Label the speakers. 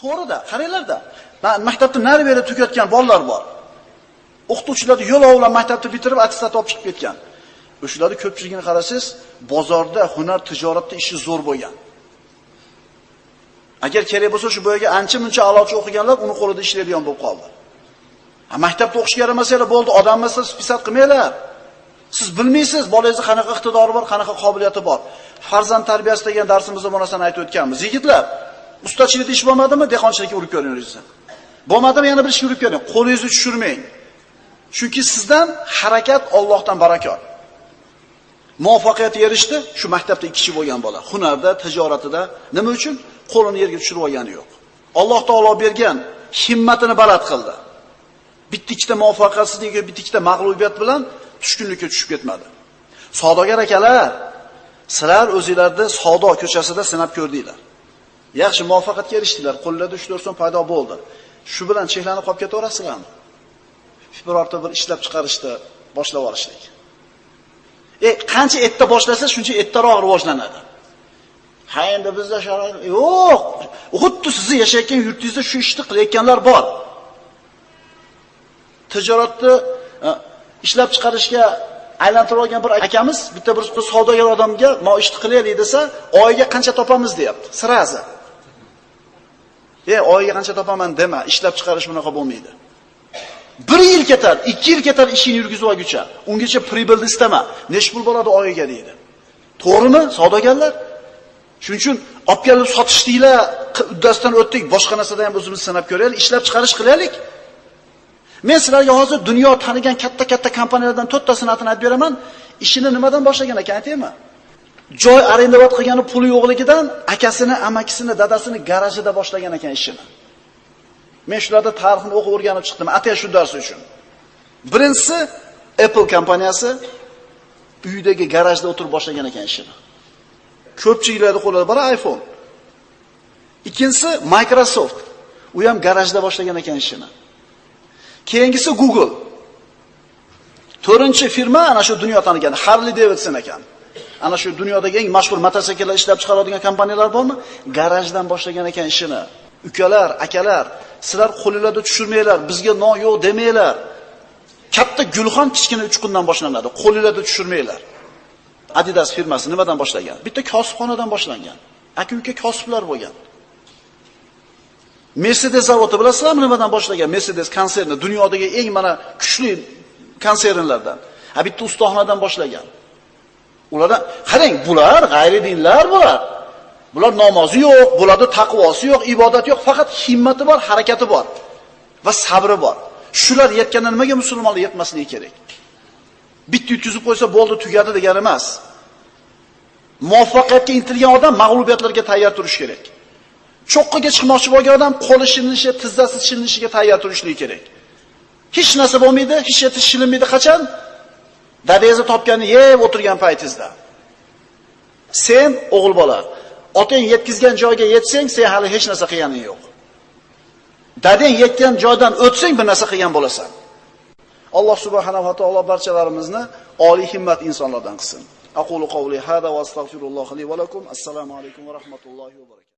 Speaker 1: To'g'ri-da, qaranglar-da. Maktabda nari beri tukayotgan bolalar bor. O'qituvchilarni yo'l ovlab maktabni bitirib, attestat olib chiqib ketgan. O'shalarning ko'pchiligini qarasangiz, bozorda, hunar, tijoratda ishi zo'r bo'lgan. Agar kerak bo'lsa, shu boyaga ancha-muncha a'lochi o'qiganlar uni qo'lida ishlaydigan bo'lib qoldi. Maktabda o'qishga yaramasanglar bo'ldi, odam emaslar, spisat qilmanglar. Siz bilmaysiz, bolangizning qanaqa iqtidori bor, qanaqa qobiliyati bor. Farzand tarbiyasi degan darsimizda bu narsani aytib o'tganmiz. Yigitlar, ustachilikda ish bo'lmadimi? Dehqonchilikka urib ko'ringiz. Bo'lmadimi? Yana bir ishga urib ko'ring. Qo'lingizni tushirmang. Chunki sizdan harakat Allohdan barakot. Muvaffaqiyatga erishdi, shu maktabda 2 kishi bo'lgan bola. Hunarda, tijoratida nima uchun? Qo'lini yerga tushirib olgani yo'q. Alloh taolo bergan himmatini baland qildi. Bitta-ikkita muvaffaqiyatsizlik, bitta-ikkita mag'lubiyat bilan tushkunlikka tushib ketmadi. Savdogar akalar, sizlar o'zingizlarni savdo ko'chasida sinab ko'rdinglar. Yaxshi muvaffaqiyatga erishdinglar, qo'llarda 3-4 so'm paydo bo'ldi. Shu bilan cheklanib qolib ketaverasizlarmi? Birorta bir ishlab chiqarishni boshlab olishlik. Qancha erta boshlasa, shuncha ertaroq rivojlanadi. Ha, endi bizda sharoit yo'q. Xuddi sizni yashayotgan yurtingizda shu ishni qilayotganlar bor. Tijoratni ishlab chiqarishga aylantirib olgan bir akamiz bitta bir savdogar odamga "Men ishni qilaylik" desa, oyiga qancha topamiz deyapti. Sirazi. Oyiga qancha topaman dema, ishlab chiqarish bunaqa bo'lmaydi. 1 yil ketar, 2 yil ketar ishini yurgizib olguncha, ungacha pribilni istama. Nech pul bo'ladi oyiga deydi. To'g'rimi, savdogarlar? Shuning uchun olib kelib sotishdinglar, uddasidan o'tdik, boshqa narsadan ham o'zimiz sanab ko'raylik, ishlab chiqarish qilaylik. Men sizlarga hozir dunyo tanigan katta-katta kompaniyalardan 4 tasini aytib beraman. Ishini nimadan boshlagan ekan aytaymi? Joy arendovat qilgani puli yo'qligidan akasini, amakisini, dadasini garajida boshlagan ekan ishini. Men shularda tarixini o'qib o'rganib chiqdim, atay shu dars uchun. Birinchisi Apple kompaniyasi uyidagi garajda o'tirib boshlagan ekan ishini. Ko'pchiliklarda qo'lida bor iPhone. Ikkinchisi Microsoft. U ham garajda boshlagan ekan ishini. Keyingisi Google. 4-firma ana shu dunyo tanigan Harley Davidson ekan. Ana shu dunyodagi eng mashhur mototsikllar ishlab chiqaradigan kompaniyalar bormi? Garajdan boshlagan ekan ishini. Ukalar, akalar, sizlar qo'lingizda tushirmanglar, bizga no yo'q demanglar. Katta gulxon kichkina uchqundan boshlanadi. Qo'lingizda tushirmanglar. Adidas firmasi nimadan boshlagan? Bitta kosibxonadan boshlangan. Aka-uka kosiblar bo'lgan. Mercedes zavodi bilasizlarmi nimadan boshlagan? Mercedes konserni dunyodagi eng mana kuchli konsernlardan. Bitta ustaxonadan boshlagan. Ulardan qarang, bular g'ayridinlar bular. Bular namozi yo'q, bularda taqvosi yo'q, ibodat yo'q, faqat himmati bor, harakati bor va sabri bor. Shular yetganda nimaga musulmonlar yetmasligi kerak? Bitta yutkizib qo'ysa bo'ldi, tugadi degani emas. Muvaffaqiyatga intilgan odam mag'lubiyatlarga tayyor turish kerak. Cho'qqiga chiqmoqchi bo'lgan odam qo'li shilinishi, tizzasi shilinishiga tayyor turishligi kerak. Hech narsa bo'lmaydi, hech yetish shilinmaydi qachon? Dadangizni topganni yeb o'tirgan paytingizda. Sen o'g'il bola, otang yetkizgan joyga yetsang, sen hali hech narsa qilganing yo'q. Dadang yetgan joydan o'tsang, bir narsa qilgan bo'lasan. Alloh subhanahu va taolo barchalarimizni oliy himmat insonlardan qilsin. Aqulu qawli hada va astagfirulloh li va lakum. Assalomu alaykum va rahmatullohi va barakatuh.